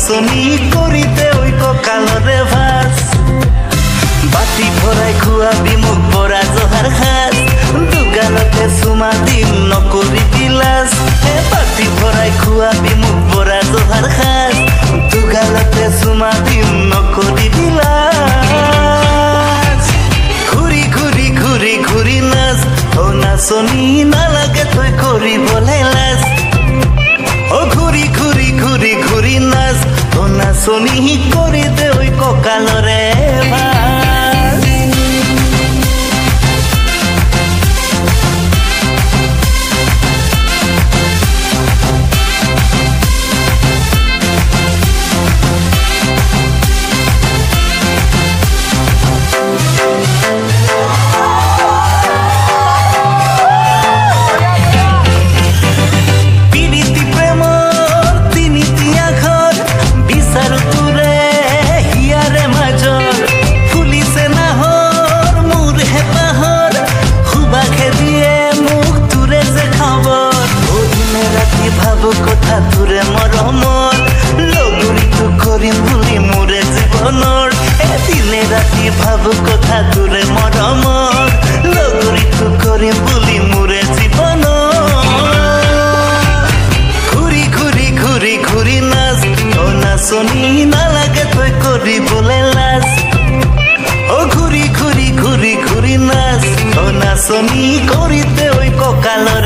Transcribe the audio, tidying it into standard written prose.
নাচনি কৰিতে ঐ কঁকালৰে ভাঁজ বাটি ভৰাই খুৱাবি মোক বৰা জহাৰ সাজ দুগালতে চুমা দিম নকৰিবি লাজ বাটি ভৰাই খুৱাবি মোক বৰা জহাৰ সাজ দুগালতে চুমা দিম নকৰিবি লাজ ঘূৰি ঘূৰি ঘূৰি ঘূৰি নাচ অ নাচনি নালাগে তই কৰিবলৈ লাজ অ ঘূৰি ঘূৰি ঘূৰি ঘূৰি নাচ অ নাচনি কৰি দে ঐ কঁকালৰে ভাঁজ কথা তোৰে মৰমৰ লগৰীটো কৰিম বুলি মোৰে জীৱনৰ এদিনে ৰাতি ভাবো কথা তোৰে মৰমৰ লগৰীটো কৰিম বুলি মোৰে জীৱনৰ ঘূৰি ঘূৰি ঘূৰি ঘূৰি নাচ অ নাচনি নালাগে তই কৰিবলৈ লাজ অ ঘূৰি ঘূৰি ঘূৰি ঘূৰি নাচ অ নাচনি কৰিতে ঐ কঁকালৰ